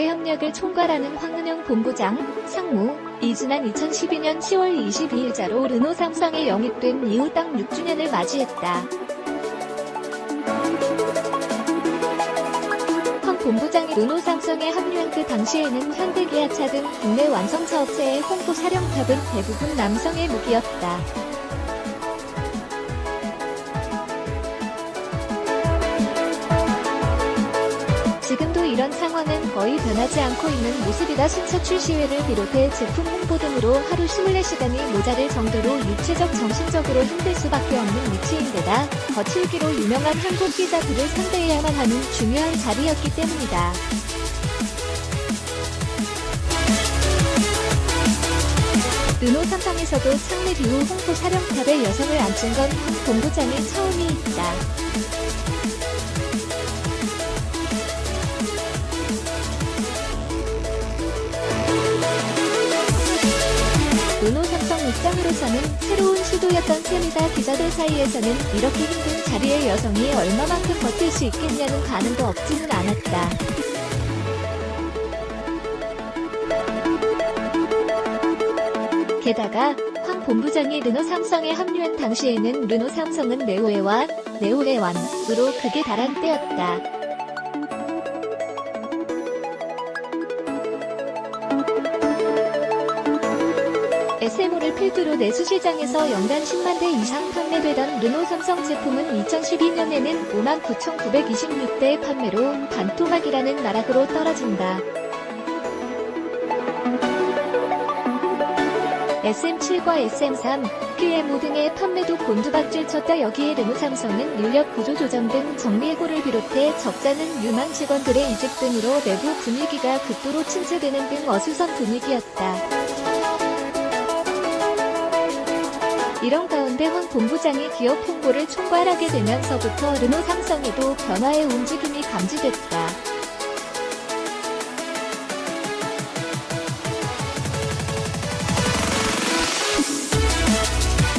경제 협력을 총괄하는 황은영 본부장, 상무, 지난 2012년 10월 22일자로 르노 삼성에 영입된 이후 딱 6주년을 맞이했다. 황 본부장이 르노 삼성에 합류한 그 당시에는 현대기아차 등 국내 완성차 업체의 홍보 사령탑은 대부분 남성의 무기였다. 지금도 이런 상황은 거의 변하지 않고 있는 모습이다. 신차 출시회를 비롯해 제품 홍보 등으로 하루 24시간이 모자랄 정도로 육체적 정신적으로 힘들 수밖에 없는 위치인데다 거칠기로 유명한 한국 기자들을 상대해야만 하는 중요한 자리였기 때문이다. 르노 삼성에서도 창립 이후 홍보 사령탑에 여성을 앉힌 건 황 본부장이 처음이 있다. 르노 삼성 입장으로서는 새로운 시도였던 셈이다. 기자들 사이에서는 이렇게 힘든 자리에 여성이 얼마만큼 버틸 수 있겠냐는 가늠도 없지는 않았다. 게다가 황 본부장이 르노 삼성에 합류한 당시에는 르노 삼성은 네오에완으로 극에 달한 때였다. SMO를 필두로 내수 시장에서 연간 10만 대 이상 판매되던 르노 삼성 제품은 2012년에는 59,926대의 판매로 반토막이라는 나락으로 떨어진다. SM7과 SM3, QM5 등의 판매도 곤두박질 쳤다. 여기에 르노 삼성은 인력 구조 조정 등 정리해고를 비롯해 적자는 유망 직원들의 이직 등으로 내부 분위기가 극도로 침체되는 등 어수선 분위기였다. 이런 가운데 황 본부장이 기업 홍보를 총괄하게 되면서부터 르노 삼성에도 변화의 움직임이 감지됐다.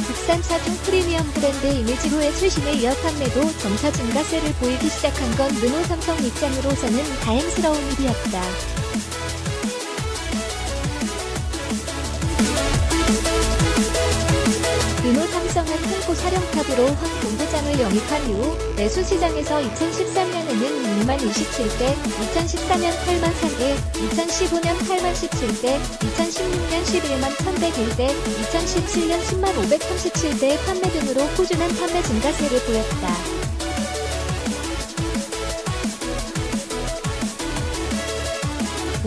국산차 중 프리미엄 브랜드 이미지로의 최신의 이어 판매도 점차 증가세를 보이기 시작한 건 르노 삼성 입장으로서는 다행스러운 일이었다. 르노 삼성은 홍보 사령탑으로 황 본부장을 영입한 이후 내수 시장에서 2013년에는 6만 27대, 2014년 8만 3대, 2015년 8만 17대, 2016년 11만 1101대, 2017년 10만 537대의 판매 등으로 꾸준한 판매 증가세를 보였다.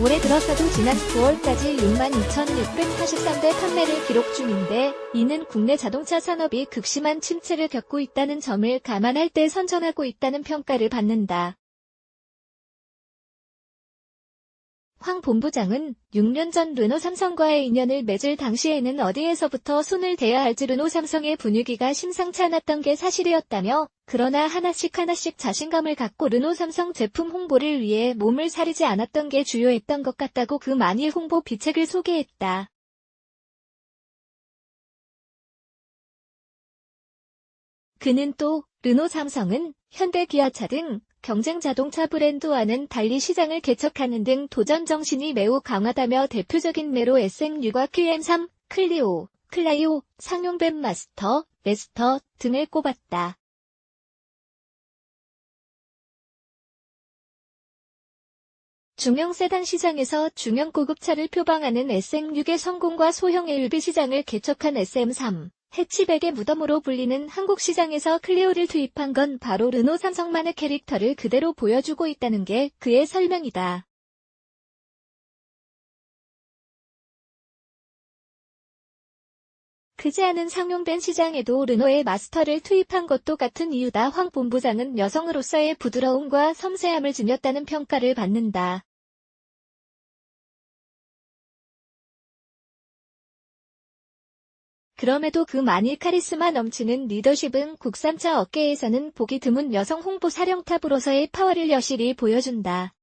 올해 들어서도 지난 9월까지 62,643대 판매를 기록 중인데 이는 국내 자동차 산업이 극심한 침체를 겪고 있다는 점을 감안할 때 선전하고 있다는 평가를 받는다. 황 본부장은 6년 전 르노 삼성과의 인연을 맺을 당시에는 어디에서부터 손을 대야 할지 르노 삼성의 분위기가 심상치 않았던 게 사실이었다며 그러나 하나씩 자신감을 갖고 르노 삼성 제품 홍보를 위해 몸을 사리지 않았던 게 주요했던 것 같다고 그 만일 홍보 비책을 소개했다. 그는 또 르노 삼성은 현대기아차 등 경쟁 자동차 브랜드와는 달리 시장을 개척하는 등 도전 정신이 매우 강하다며 대표적인 매로 SN6과 QM3, 클리오, 클라이오, 상용벤 마스터, 레스터 등을 꼽았다. 중형 세단 시장에서 중형 고급차를 표방하는 SM6의 성공과 소형 LB 시장을 개척한 SM3, 해치백의 무덤으로 불리는 한국 시장에서 클리오를 투입한 건 바로 르노 삼성만의 캐릭터를 그대로 보여주고 있다는 게 그의 설명이다. 크지 않은 상용벤 시장에도 르노의 마스터를 투입한 것도 같은 이유다. 황 본부장은 여성으로서의 부드러움과 섬세함을 지녔다는 평가를 받는다. 그럼에도 그 만일 카리스마 넘치는 리더십은 국산차 업계에서는 보기 드문 여성 홍보 사령탑으로서의 파워를 여실히 보여준다.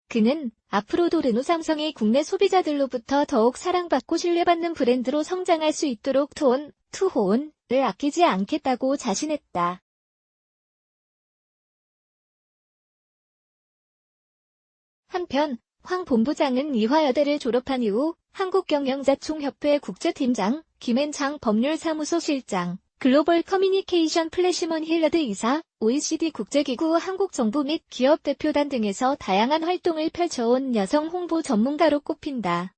그는 앞으로도 르노 삼성이 국내 소비자들로부터 더욱 사랑받고 신뢰받는 브랜드로 성장할 수 있도록 투혼을 아끼지 않겠다고 자신했다. 한편 황 본부장은 이화여대를 졸업한 이후 한국경영자총협회 국제팀장, 김앤창 법률사무소 실장, 글로벌 커뮤니케이션 플래시먼 힐러드 이사, OECD 국제기구 한국정부 및 기업 대표단 등에서 다양한 활동을 펼쳐온 여성 홍보 전문가로 꼽힌다.